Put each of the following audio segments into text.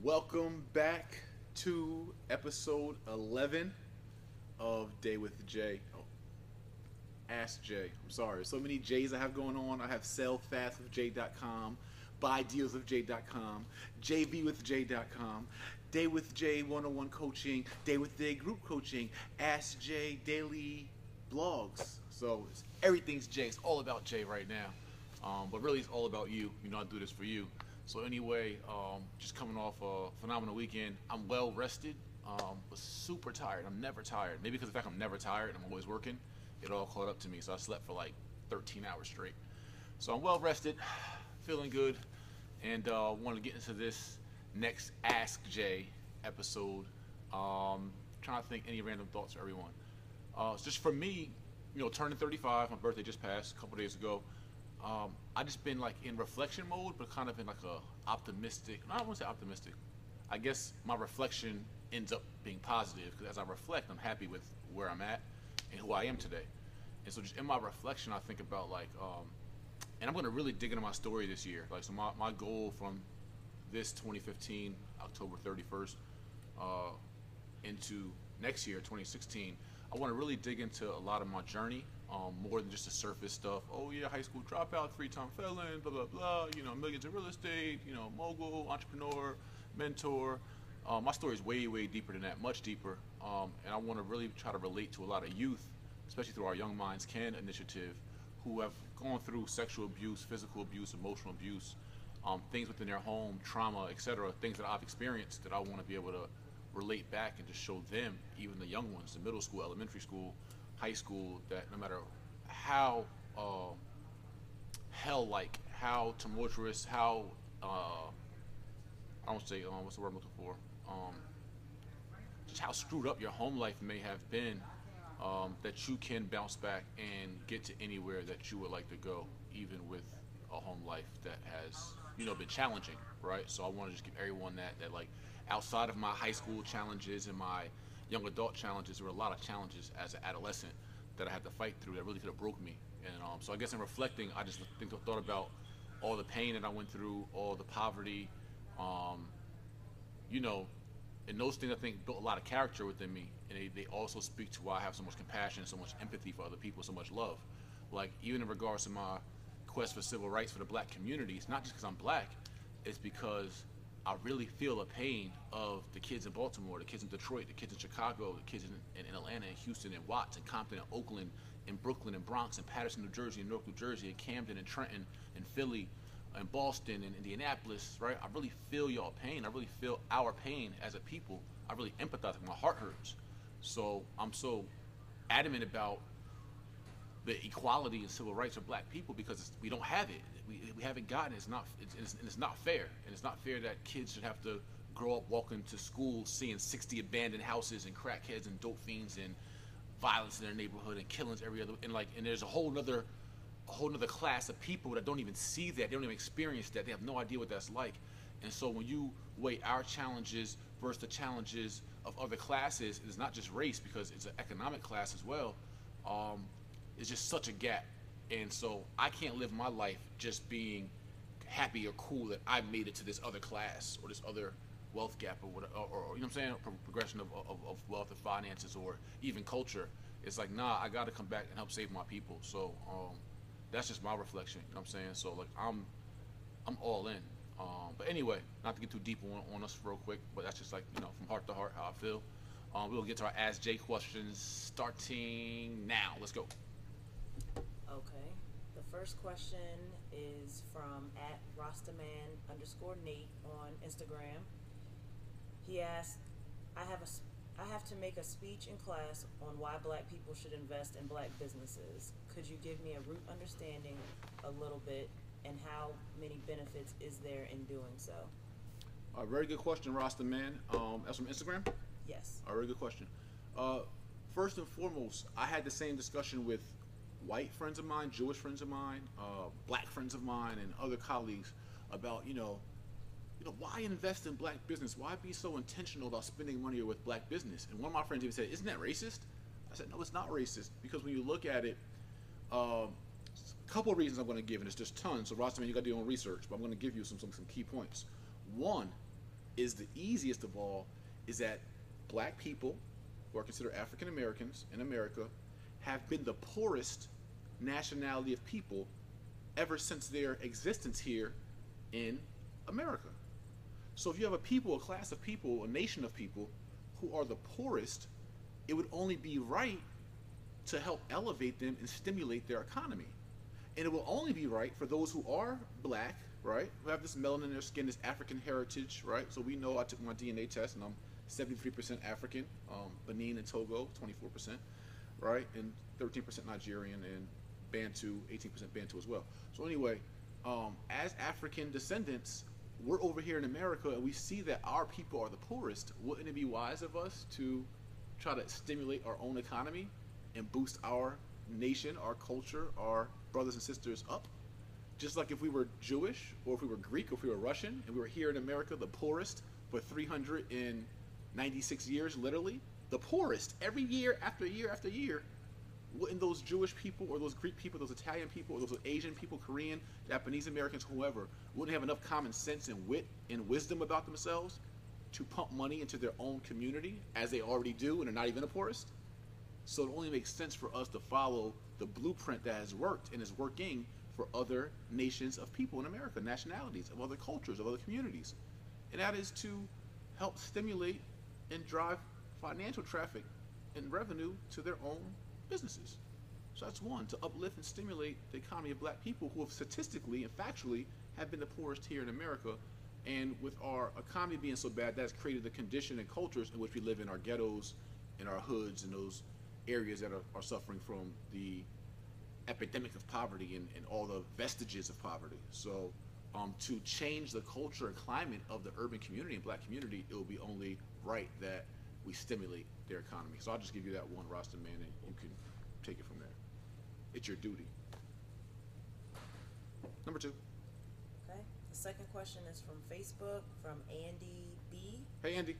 Welcome back to episode 11 of Day with Jay. Oh, Ask Jay. I'm sorry. So many J's I have going on. I have sellfastwithjay.com, buydealswithjay.com, jvwithjay.com, Day with Jay 101 coaching, Day with Jay group coaching, Ask Jay daily blogs. So everything's Jay. It's all about Jay right now. But really, it's all about you. You know, I do this for you. So anyway, just coming off a phenomenal weekend. I'm well rested, but super tired. I'm never tired. Maybe because of the fact I'm never tired and I'm always working, it all caught up to me. So I slept for like 13 hours straight. So I'm well rested, feeling good, and want to get into this next Ask Jay episode. Trying to think any random thoughts for everyone. It's just for me, you know, turning 35. My birthday just passed a couple days ago. I just been like in reflection mode, but kind of in like a optimistic. No, I don't want to say optimistic. I guess my reflection ends up being positive because as I reflect, I'm happy with where I'm at and who I am today. And so just in my reflection, I think about like, and I'm going to really dig into my story this year. Like, so my goal from this 2015 October 31st into next year 2016, I want to really dig into a lot of my journey. More than just the surface stuff. Oh yeah, high school dropout, 3-time felon, blah blah blah. You know, millions in real estate. You know, mogul, entrepreneur, mentor. My story is way deeper than that, much deeper. And I want to really try to relate to a lot of youth, especially through our Young Minds Can initiative, who have gone through sexual abuse, physical abuse, emotional abuse, things within their home, trauma, etc. Things that I've experienced that I want to be able to relate back and just show them, even the young ones, the middle school, elementary school, high school, that no matter how hell-like, how tumultuous, how I don't say what's the word I'm looking for, just how screwed up your home life may have been, that you can bounce back and get to anywhere that you would like to go, even with a home life that has, you know, been challenging, right? So I want to just give everyone that like outside of my high school challenges and my young adult challenges, there were a lot of challenges as an adolescent that I had to fight through that really could have broke me. And so I guess in reflecting, I just thought about all the pain that I went through, all the poverty, you know, and those things I think built a lot of character within me. And they also speak to why I have so much compassion, so much empathy for other people, so much love. Like, even in regards to my quest for civil rights for the black community, it's not just because I'm black, it's because I really feel the pain of the kids in Baltimore, the kids in Detroit, the kids in Chicago, the kids in Atlanta, and Houston, and Watts, and Compton, and Oakland, and Brooklyn, and Bronx, and Patterson, New Jersey, and Newark, New Jersey, and Camden, and Trenton, and Philly, and Boston, and Indianapolis, right? I really feel y'all pain. I really feel our pain as a people. I really empathize. My heart hurts. So I'm so adamant about the equality and civil rights of black people because we don't have it. We haven't gotten it. It's not fair. And it's not fair that kids should have to grow up walking to school seeing 60 abandoned houses and crackheads and dope fiends and violence in their neighborhood and killings every other, and there's a whole nother class of people that don't even see that. They don't even experience that. They have no idea what that's like. And so when you weigh our challenges versus the challenges of other classes, it's not just race because it's an economic class as well. It's just such a gap. And so I can't live my life just being happy or cool that I made it to this other class or this other wealth gap or whatever, or you know what I'm saying, progression of wealth and finances or even culture. It's like, nah, I got to come back and help save my people. So that's just my reflection. You know what I'm saying? So like I'm all in. But anyway, not to get too deep on us real quick, but that's just like, you know, from heart to heart how I feel. We'll get to our Ask Jay questions starting now. Let's go. Okay. The first question is from @Rastaman_Nate on Instagram. He asked, I have to make a speech in class on why black people should invest in black businesses. Could you give me a root understanding a little bit and how many benefits is there in doing so? A very good question, Rasta Man. That's from Instagram? Yes. A very good question. First and foremost, I had the same discussion with white friends of mine, Jewish friends of mine, black friends of mine, and other colleagues about, you know, why invest in black business? Why be so intentional about spending money with black business? And one of my friends even said, isn't that racist? I said, no, it's not racist, because when you look at it, a couple of reasons I'm going to give, and it's just tons, so Roster, man, you got to do your own research, but I'm going to give you some key points. One, is the easiest of all is that black people, who are considered African Americans in America, have been the poorest nationality of people ever since their existence here in America. So if you have a people, a class of people, a nation of people who are the poorest, it would only be right to help elevate them and stimulate their economy. And it will only be right for those who are black, right, who have this melanin in their skin, this African heritage, right? So we know I took my DNA test and I'm 73% African, Benin and Togo, 24%, right, and 13% Nigerian, and Bantu, 18% Bantu as well. So anyway, as African descendants, we're over here in America and we see that our people are the poorest. Wouldn't it be wise of us to try to stimulate our own economy and boost our nation, our culture, our brothers and sisters up? Just like if we were Jewish, or if we were Greek, or if we were Russian, and we were here in America, the poorest for 396 years, literally, the poorest, every year after year after year, wouldn't those Jewish people, or those Greek people, those Italian people, or those Asian people, Korean, Japanese Americans, whoever, wouldn't have enough common sense and wit and wisdom about themselves to pump money into their own community, as they already do, and are not even the poorest? So it only makes sense for us to follow the blueprint that has worked and is working for other nations of people in America, nationalities, of other cultures, of other communities. And that is to help stimulate and drive financial traffic and revenue to their own businesses. So that's one, to uplift and stimulate the economy of black people who have statistically and factually have been the poorest here in America. And with our economy being so bad, that's created the condition and cultures in which we live in our ghettos, in our hoods, and those areas that are suffering from the epidemic of poverty and all the vestiges of poverty. So to change the culture and climate of the urban community and black community, it will be only right that we stimulate their economy. So I'll just give you that one, Rasta man, and you can take it from there. It's your duty. Number 2. Okay. The second question is from Facebook, from Andy B. Hey, Andy.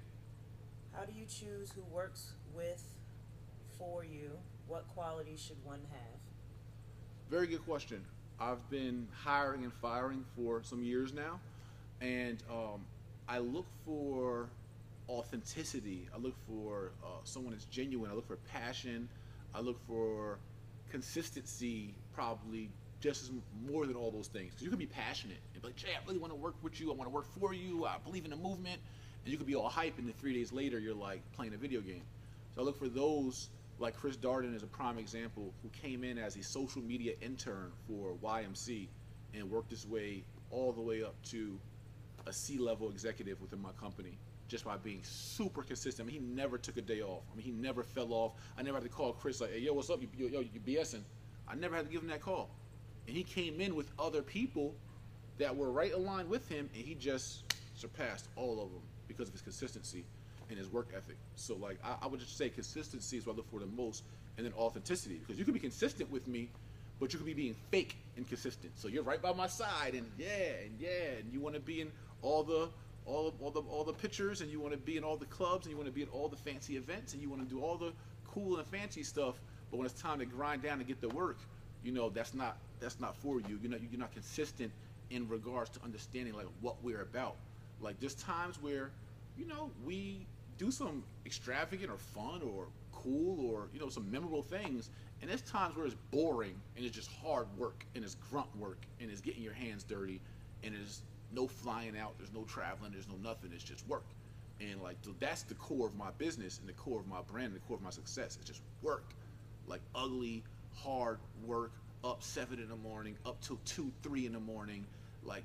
How do you choose who works with for you? What qualities should one have? Very good question. I've been hiring and firing for some years now, and I look for authenticity. I look for someone that's genuine. I look for passion. I look for consistency, probably just as more than all those things. Because you can be passionate and be like, Jay, I really want to work with you. I want to work for you. I believe in the movement. And you could be all hype, and then 3 days later, you're like playing a video game. So I look for those. Like Chris Darden is a prime example, who came in as a social media intern for YMC and worked his way all the way up to a C-level executive within my company just by being super consistent. I mean, he never took a day off. I mean, he never fell off. I never had to call Chris like, hey, yo, what's up? You BSing. I never had to give him that call. And he came in with other people that were right aligned with him, and he just surpassed all of them because of his consistency and his work ethic. So like I would just say consistency is what I look for the most, and then authenticity, because you can be consistent with me, but you could be being fake and consistent. So you're right by my side, and and you want to be in all the pictures, and you want to be in all the clubs, and you want to be at all the fancy events, and you want to do all the cool and fancy stuff. But when it's time to grind down and get the work, you know that's not for you. You're not consistent in regards to understanding like what we're about. Like there's times where we do some extravagant or fun or cool or some memorable things, and there's times where it's boring and it's just hard work and it's grunt work and it's getting your hands dirty and there's no flying out, there's no traveling, there's no nothing, it's just work. And like so that's the core of my business and the core of my brand and the core of my success. It's just work, like ugly hard work, up 7 in the morning, up till 2, 3 in the morning, like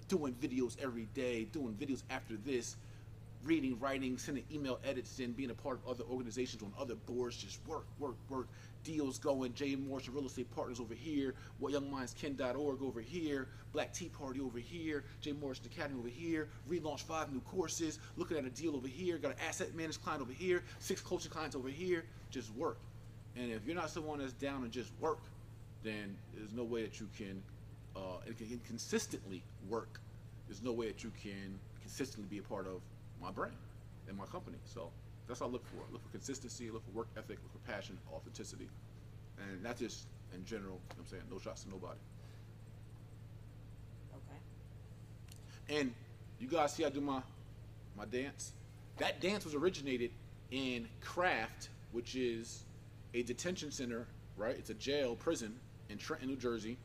doing videos every day, doing videos after this, reading, writing, sending email edits in, being a part of other organizations on other boards, just work, deals going, Jay Morrison Real Estate Partners over here, YoungMindsKen.org over here, Black Tea Party over here, Jay Morrison Academy over here, relaunched 5 new courses, looking at a deal over here, got an asset managed client over here, 6 coaching clients over here, just work. And if you're not someone that's down and just work, then there's no way that you can consistently work. There's no way that you can consistently be a part of my brand and my company. So that's what I look for. I look for consistency, I look for work ethic, I look for passion, authenticity. And that's just in general, I'm saying, no shots to nobody. Okay. And you guys see I do my my dance. That dance was originated in Craft, which is a detention center, right? It's a jail, prison in Trenton, New Jersey.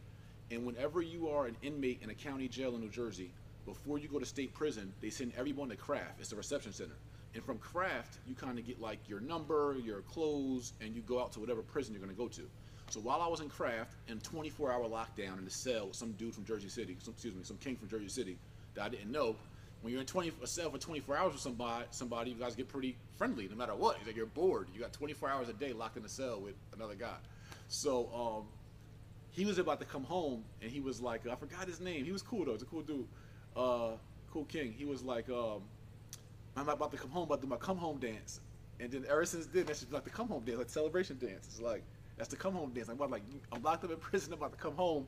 And whenever you are an inmate in a county jail in New Jersey, before you go to state prison, they send everyone to Craft. It's a reception center. And from Craft, you kind of get like your number, your clothes, and you go out to whatever prison you're going to go to. So while I was in Craft, in 24-hour lockdown in the cell with some dude from Jersey City, some king from Jersey City that I didn't know, when you're in a cell for 24 hours with somebody, you guys get pretty friendly no matter what. It's like you're bored. You got 24 hours a day locked in the cell with another guy. So he was about to come home, and he was like, I forgot his name. He was cool, though. He's a cool dude. Cool king. He was like, I'm about to come home, about to do my come home dance. And then ever since then, that's just like the come home dance, like celebration dance. It's like, that's the come home dance. I'm locked up in prison, I'm about to come home.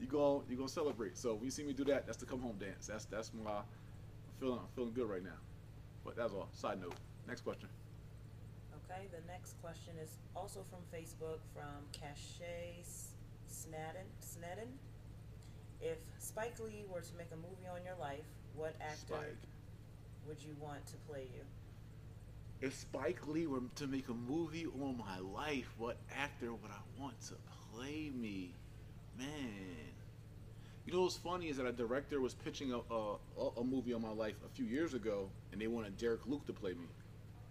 You gonna celebrate. So when you see me do that, that's the come home dance. That's my, I'm feeling good right now. But that's all. Side note. Next question. Okay, the next question is also from Facebook from Cache Snedden. If Spike Lee were to make a movie on your life, what actor would you want to play you? If Spike Lee were to make a movie on my life, what actor would I want to play me? Man. You know what's funny is that a director was pitching a movie on my life a few years ago, and they wanted Derek Luke to play me.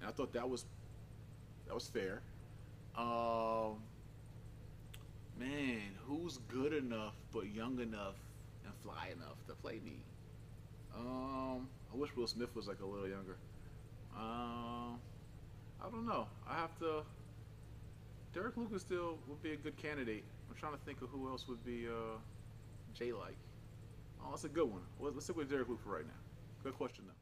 And I thought that was fair. Man, who's good enough but young enough and fly enough to play me? I wish Will Smith was like a little younger. I don't know. Derek Lucas still would be a good candidate. I'm trying to think of who else would be J-like. Oh, that's a good one. Let's stick with Derek Luke for right now. Good question though.